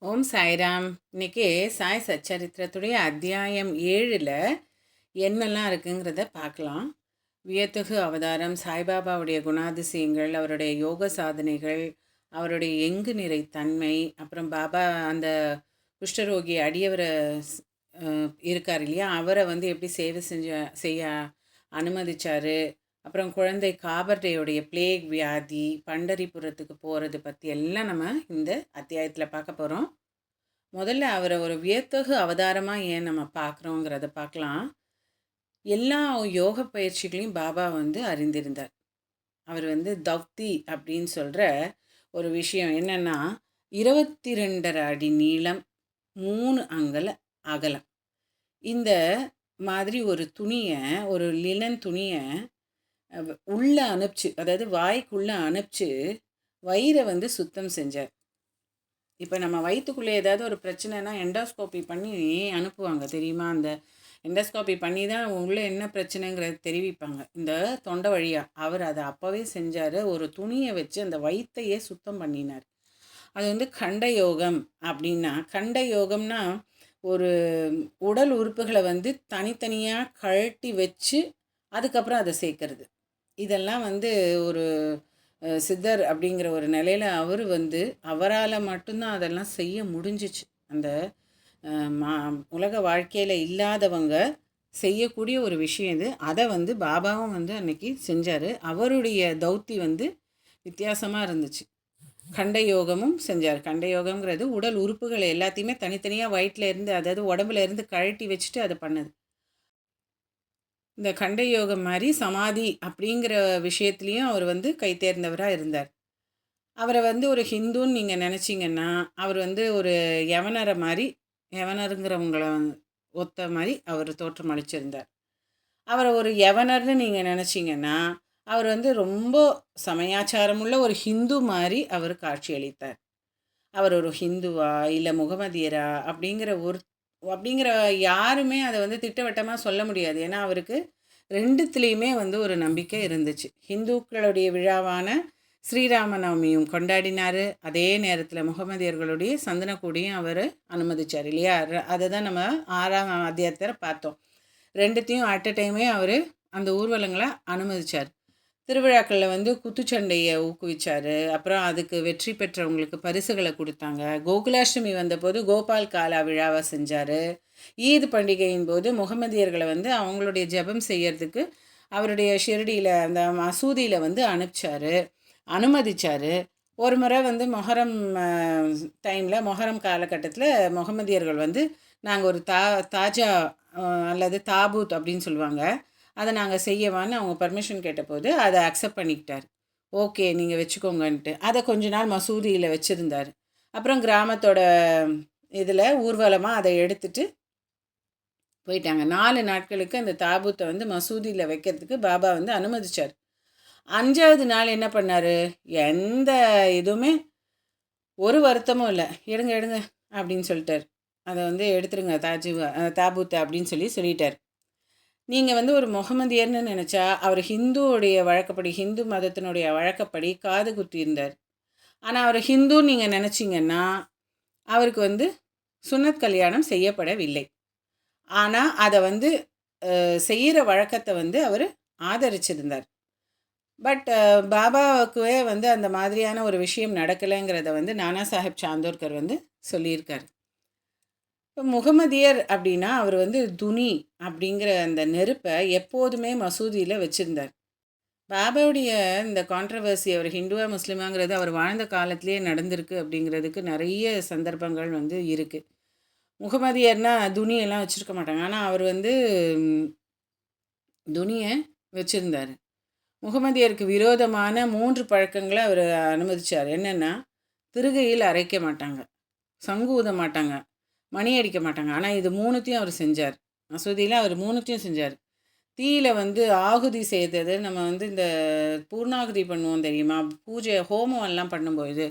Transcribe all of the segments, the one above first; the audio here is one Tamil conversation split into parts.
ஓம் சாய்ராம். இன்னைக்கு சாய் சச்சரித்திரத்துடைய அத்தியாயம் 7ல் என்னெல்லாம் இருக்குங்கிறத பார்க்கலாம். வியத்தகு அவதாரம், சாய்பாபாவுடைய குணாதிசயங்கள், அவருடைய யோக சாதனைகள், அவருடைய எங்கு நிறை தன்மை, அப்புறம் பாபா அந்த குஷ்டரோகி அடியவரை இருக்கார் இல்லையா, அவரை வந்து எப்படி சேவை செய்ய அனுமதிச்சார். அப்புறம் குழந்தை காபர்டேயோடைய பிளேக் வியாதி, பண்டரிபுரத்துக்கு போகிறது பற்றி எல்லாம் நம்ம இந்த அத்தியாயத்தில் பார்க்க போகிறோம். முதல்ல அவரை ஒரு வியத்தகு அவதாரமாக ஏன் நம்ம பார்க்குறோங்கிறத பார்க்கலாம். எல்லா யோக பயிற்சிகளையும் பாபா வந்து அறிந்திருந்தார். அவர் வந்து தவ்தி அப்படின்னு சொல்கிற ஒரு விஷயம் என்னென்னா, 22.5 அடி நீளம், 3 அங்குல அகலம். இந்த மாதிரி ஒரு துணியை, ஒரு லினன் துணியை உள்ளே அனுப்பிச்சு, அதாவது வாய்க்குள்ளே அனுப்பிச்சு வயிறை வந்து சுத்தம் செஞ்சார். இப்போ நம்ம வயிற்றுக்குள்ளே ஏதாவது ஒரு பிரச்சனைனா எண்டோஸ்கோப்பி பண்ணி அனுப்புவாங்க தெரியுமா? அந்த எண்டோஸ்கோப்பி பண்ணி தான் உள்ளே என்ன பிரச்சனைங்கிறது தெரிவிப்பாங்க. இந்த தொண்டை வழியாக அவர் அதை அப்போவே செஞ்சார். ஒரு துணியை வச்சு அந்த வயிற்றையே சுத்தம் பண்ணினார். அது வந்து கண்ட யோகம். அப்படின்னா கண்ட யோகம்னா ஒரு உடல் உறுப்புகளை வந்து தனித்தனியாக கழட்டி வச்சு அதுக்கப்புறம் அதை சேர்க்கறது. இதெல்லாம் வந்து ஒரு சித்தர் அப்படிங்கிற ஒரு நிலையில் அவர் வந்து அவரால் மட்டும்தான் அதெல்லாம் செய்ய முடிஞ்சிச்சு. அந்த உலக வாழ்க்கையில் இல்லாதவங்க செய்யக்கூடிய ஒரு விஷயம் இது. அதை வந்து பாபாவும் வந்து அன்னைக்கு செஞ்சார். அவருடைய தௌத்தி வந்து வித்தியாசமாக இருந்துச்சு. கண்ட யோகமும் செஞ்சார். கண்ட யோகம்ங்கிறது உடல் உறுப்புகளை எல்லாத்தையுமே தனித்தனியாக வயிற்றில் இருந்து, அதாவது உடம்புல இருந்து கழட்டி வச்சுட்டு அதை பண்ணுது. இந்த கண்ட யோகம் மாதிரி சமாதி அப்படிங்கிற விஷயத்துலேயும் அவர் வந்து கை தேர்ந்தவராக இருந்தார். அவரை வந்து ஒரு ஹிந்துன்னு நீங்கள் நினச்சிங்கன்னா, அவர் வந்து ஒரு யவனரை மாதிரி, யவனருங்கிறவங்கள ஒத்த மாதிரி அவர் தோற்றம் அளிச்சிருந்தார். அவரை ஒரு யவனர்னு நீங்கள் நினச்சிங்கன்னா, அவர் வந்து ரொம்ப சமயாச்சாரமுள்ள ஒரு ஹிந்து மாதிரி அவர் காட்சியளித்தார். அவர் ஒரு ஹிந்துவா இல்லை முகமதியரா அப்படிங்கிற யாருமே அதை வந்து திட்டவட்டமாக சொல்ல முடியாது. ஏன்னா அவருக்கு ரெண்டுத்துலேயுமே வந்து ஒரு நம்பிக்கை இருந்துச்சு. ஹிந்துக்களுடைய விழாவான ஸ்ரீராமநவமியும் கொண்டாடினார். அதே நேரத்தில் முகமதியர்களுடைய சந்தனக்கூடியும் அவர் அனுமதிச்சார் இல்லையா? அதை தான் நம்ம 6ஆம் அத்தியாயத்தில் பார்த்தோம். ரெண்டுத்தையும் அட் அ டைமே அவர் அந்த ஊர்வலங்களை அனுமதிச்சார். திருவிழாக்களில் வந்து குத்துச்சண்டையை ஊக்குவிச்சார். அப்புறம் அதுக்கு வெற்றி பெற்றவங்களுக்கு பரிசுகளை கொடுத்தாங்க. கோகுலாஷ்டமி வந்தபோது கோபால் காலா விழாவை செஞ்சார். ஈத் பண்டிகையின் போது முகமதியர்களை வந்து அவங்களுடைய ஜெபம் செய்யறதுக்கு அவருடைய ஷிரடியில் அந்த மசூதியில் வந்து அனுமதிச்சார். ஒரு முறை வந்து மொஹரம் டைமில், மொஹரம் காலகட்டத்தில் முகமதியர்கள் வந்து நாங்கள் ஒரு தாஜா அல்லது தாபூத் அப்படின்னு சொல்லுவாங்க, அதை நாங்கள் செய்யவான்னு அவங்க பர்மிஷன் கேட்டபோது அதை அக்செப்ட் பண்ணிக்கிட்டார். ஓகே நீங்கள் வச்சுக்கோங்கன்ட்டு அதை கொஞ்ச நாள் மசூதியில் வச்சுருந்தார். அப்புறம் கிராமத்தோட இதில் ஊர்வலமாக அதை எடுத்துகிட்டு போயிட்டாங்க. 4 நாட்களுக்கு அந்த தாபூத்தை வந்து மசூதியில் வைக்கிறதுக்கு பாபா வந்து அனுமதிச்சார். 5வது நாள் என்ன பண்ணார்? எந்த இதுவுமே ஒரு வருத்தமும் இல்லை. எடுங்க அப்படின்னு சொல்லிட்டார். அதை வந்து எடுத்துருங்க தாபூத்தை அப்படின்னு சொல்லிட்டார். நீங்கள் வந்து ஒரு முகமதியர்னு நினச்சா அவர் ஹிந்துவுடைய வழக்கப்படி, ஹிந்து மதத்தினுடைய வழக்கப்படி காது குத்தியிருந்தார். ஆனால் அவர் ஹிந்துன்னு நீங்கள் நினச்சிங்கன்னா அவருக்கு வந்து சுன்னத் கல்யாணம் செய்யப்படவில்லை. ஆனால் அதை வந்து செய்கிற வழக்கத்தை வந்து அவர் ஆதரிச்சிருந்தார். பட் பாபாவுக்குவே வந்து அந்த மாதிரியான ஒரு விஷயம் நடக்கலைங்கிறத வந்து நானா சாஹிப் சாந்தோர்கர் வந்து சொல்லியிருக்கார். இப்போ முகமதியர் அப்படின்னா அவர் வந்து துனி அப்படிங்கிற அந்த நெருப்பை எப்போதுமே மசூதியில் வச்சுருந்தார். பாபாவுடைய இந்த கான்ட்ரவர்சி, அவர் ஹிந்துவா முஸ்லீமாங்கிறது அவர் வாழ்ந்த காலத்திலே நடந்திருக்கு அப்படிங்கிறதுக்கு நிறைய சந்தர்ப்பங்கள் வந்து இருக்குது. முகமதியர்னால் துணியெல்லாம் வச்சுருக்க மாட்டாங்க. ஆனால் அவர் வந்து துணியை வச்சுருந்தார். முகமதியருக்கு விரோதமான 3 பழக்கங்களை அவர் அனுமதித்தார். என்னென்னா, திருகையில் அரைக்க மாட்டாங்க, சங்கு ஊத மாட்டாங்க, மணி அடிக்க மாட்டாங்க. ஆனால் இது 3த்தையும் அவர் செஞ்சார். மசூதியில் அவர் 3த்தையும் செஞ்சார். தீயில் வந்து ஆகுதி செய்தது, நம்ம வந்து இந்த பூர்ணாகுதி பண்ணுவோம் தெரியுமா? பூஜை ஹோமம் எல்லாம் பண்ணும்போது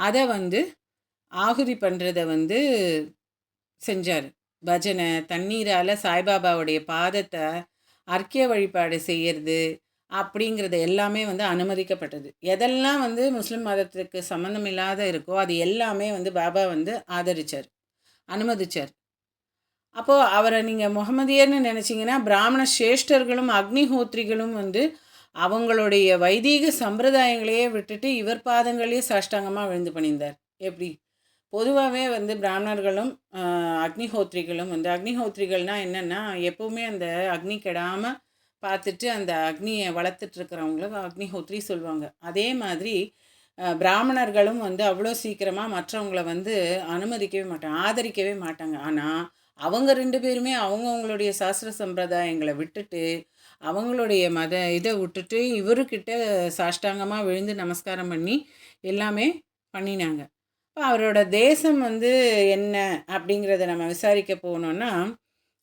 அதை வந்து ஆகுதி பண்ணுறதை வந்து செஞ்சார். பஜனை, தண்ணீரால் சாய்பாபாவுடைய பாதத்தை அர்க்கிய வழிபாடு செய்கிறது, அப்படிங்கிறது எல்லாமே வந்து அனுமதிக்கப்பட்டது. எதெல்லாம் வந்து முஸ்லிம் மதத்துக்கு சம்மந்தம் இல்லாத இருக்கோ அது எல்லாமே வந்து பாபா வந்து ஆதரிச்சார், அனுமதிச்சார். அப்போது அவரை நீங்கள் முகமதியர்னு நினச்சிங்கன்னா பிராமண சிரேஷ்டர்களும் அக்னிஹோத்ரிகளும் வந்து அவங்களுடைய வைதீக சம்பிரதாயங்களையே விட்டுட்டு இவர் பாதங்களையே சாஷ்டாங்கமாக விழுந்து பணிந்தார். எப்படி? பொதுவாகவே வந்து பிராமணர்களும் அக்னிஹோத்ரிகளும் வந்து அக்னிஹோத்ரிகள்னால் என்னென்னா எப்போவுமே அந்த அக்னி கெடாமல் பார்த்துட்டு அந்த அக்னியை வளர்த்துட்ருக்கிறவங்கள அக்னிஹோத்ரி சொல்லுவாங்க. அதே மாதிரி பிராமணர்களும் வந்து அவ்வளோ சீக்கிரமாக மற்றவங்கள வந்து அனுமதிக்கவே மாட்டாங்க, ஆதரிக்கவே மாட்டாங்க. ஆனால் அவங்க 2 பேருமே அவங்கவுங்களுடைய சாஸ்திர சம்பிரதாயங்களை விட்டுட்டு அவங்களுடைய இதை விட்டுட்டு இவருக்கிட்ட சாஷ்டாங்கமாக விழுந்து நமஸ்காரம் பண்ணி எல்லாமே பண்ணினாங்க. இப்போ அவரோட தேசம் வந்து என்ன அப்படிங்கிறத நம்ம விசாரிக்க போனோன்னா,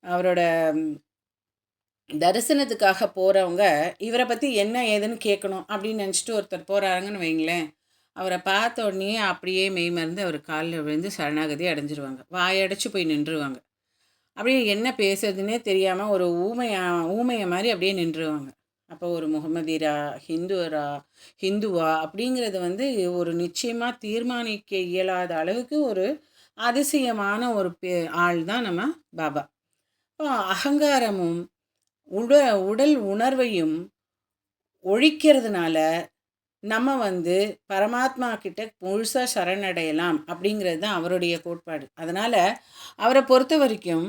அவரோட தரிசனத்துக்காக போகிறவங்க இவரை பற்றி என்ன ஏதுன்னு கேட்கணும் அப்படின்னு நினச்சிட்டு ஒருத்தர் போகிறாருங்கன்னு வைங்களேன், அவரை பார்த்த உடனே அப்படியே மெய்மறந்து அவர் காலில் விழுந்து சரணாகதி அடைஞ்சிருவாங்க, வாயடைச்சு போய் நின்றுவாங்க. அப்படியே என்ன பேசுறதுன்னே தெரியாமல் ஒரு ஊமையை மாதிரி அப்படியே நின்றுவாங்க. அப்போ ஒரு முகமதியரா, ஹிந்துவா அப்படிங்கிறது வந்து ஒரு நிச்சயமாக தீர்மானிக்க இயலாத அளவுக்கு ஒரு அதிசயமான ஒரு ஆள் தான் நம்ம பாபா. இப்போ அகங்காரமும் உடல் உணர்வையும் ஒழிக்கிறதுனால நம்ம வந்து பரமாத்மா கிட்ட முழுசாக சரணடையலாம் அப்படிங்கிறது தான் அவருடைய கோட்பாடு. அதனால் அவரை பொறுத்த வரைக்கும்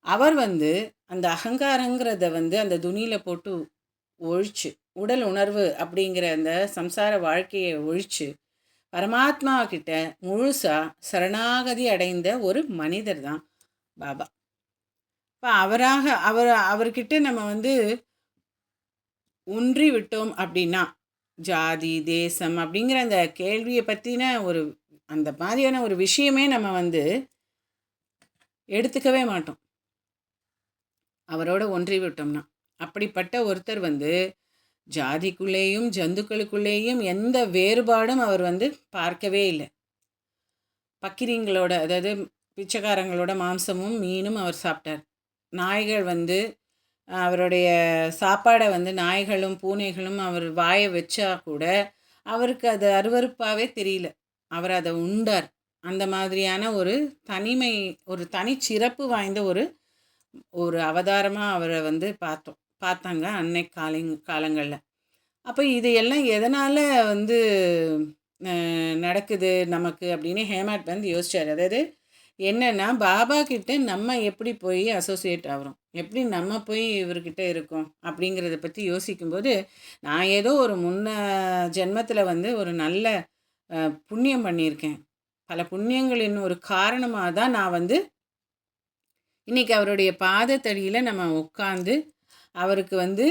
அவர் வந்து அந்த அகங்காரங்கிறத வந்து அந்த துணியில் போட்டு ஒழிச்சு, உடல் உணர்வு அப்படிங்கிற அந்த சம்சார வாழ்க்கையை ஒழிச்சு பரமாத்மா கிட்ட முழுசாக சரணாகதி அடைந்த ஒரு மனிதர் தான் பாபா. இப்போ அவர்கிட்ட நம்ம வந்து ஒன்றி விட்டோம் அப்படின்னா ஜாதி தேசம் அப்படிங்கிற அந்த கேள்வியை பற்றின ஒரு அந்த மாதிரியான ஒரு விஷயமே நம்ம வந்து எடுத்துக்கவே மாட்டோம் அவரோட ஒன்றி விட்டோம்னா. அப்படிப்பட்ட ஒருத்தர் வந்து ஜாதிக்குள்ளேயும் ஜந்துக்களுக்குள்ளேயும் எந்த வேறுபாடும் அவர் வந்து பார்க்கவே இல்லை. பக்கிரிங்களோட, அதாவது பிச்சைக்காரங்களோட மாம்சமும் மீனும் அவர் சாப்பிட்டார். நாய்கள் வந்து அவருடைய சாப்பாடை வந்து நாய்களும் பூனைகளும் அவர் வாயை வச்சா கூட அவருக்கு அது அருவருப்பாகவே தெரியல, அவர் அதை உண்டார். அந்த மாதிரியான ஒரு தனிமை, ஒரு தனிச்சிறப்பு வாய்ந்த ஒரு அவதாரமாக அவரை வந்து பார்த்தாங்க அன்னை காலங்களில். அப்போ இது எல்லாம் எதனால் வந்து நடக்குது நமக்கு அப்படின்னு ஹேமாட் வந்து யோசிச்சார். அதாவது என்னென்னா, பாபா கிட்ட நம்ம எப்படி போய் அசோசியேட் ஆகிறோம், எப்படி நம்ம போய் இவர்கிட்ட இருக்கோம் அப்படிங்கிறத பற்றி யோசிக்கும்போது, நான் ஏதோ ஒரு ஜென்மத்தில் வந்து ஒரு நல்ல புண்ணியம் பண்ணியிருக்கேன், பல புண்ணியங்களின் ஒரு காரணமாக தான் நான் வந்து இன்றைக்கி அவருடைய பாதத்தடியில் நம்ம உட்காந்து அவருக்கு வந்து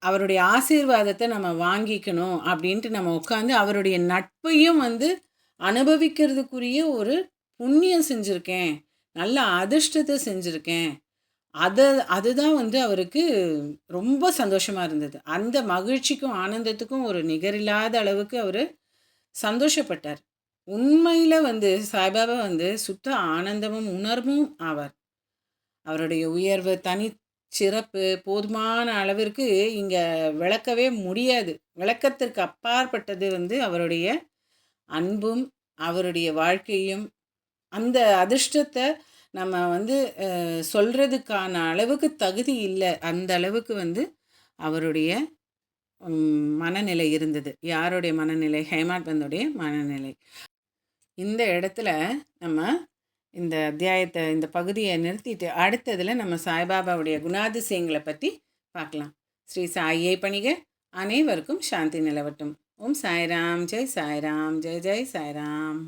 அவருடைய ஆசீர்வாதத்தை நம்ம வாங்கிக்கணும் அப்படின்ட்டு நம்ம உட்காந்து அவருடைய நட்பையும் வந்து அனுபவிக்கிறதுக்குரிய ஒரு புண்ணியம் செஞ்சுருக்கேன், நல்ல அதிர்ஷ்டத்தை செஞ்சுருக்கேன். அதுதான் வந்து அவருக்கு ரொம்ப சந்தோஷமாக இருந்தது. அந்த மகிழ்ச்சிக்கும் ஆனந்தத்துக்கும் ஒரு நிகரில்லாத அளவுக்கு அவர் சந்தோஷப்பட்டார். உண்மையில் வந்து சாய்பாபா வந்து சுத்த ஆனந்தமும் உணர்வும் ஆவார். அவருடைய உயர்வு, தனி சிறப்பு போதுமான அளவிற்கு இங்கே விளக்கவே முடியாது. விளக்கத்திற்கு அப்பாற்பட்டது வந்து அவருடைய அன்பும் அவருடைய வாழ்க்கையும். அந்த அதிர்ஷ்டத்தை நம்ம வந்து சொல்கிறதுக்கான அளவுக்கு தகுதி இல்லை. அந்த அளவுக்கு வந்து அவருடைய மனநிலை இருந்தது. யாருடைய மனநிலை? ஹேமாட் பந்துடைய மனநிலை. இந்த இடத்துல நம்ம இந்த அத்தியாயத்தை, இந்த பகுதியை நிறுத்திட்டு அடுத்ததில் நம்ம சாய்பாபாவுடைய குணாதிசயங்களை பற்றி பார்க்கலாம். ஸ்ரீ சாயை பணிக. அனைவருக்கும் சாந்தி நிலவட்டும். ஓம் சாய்ராம். ஜெய் சாய்ராம். ஜெய் ஜெய் சாய்ராம்.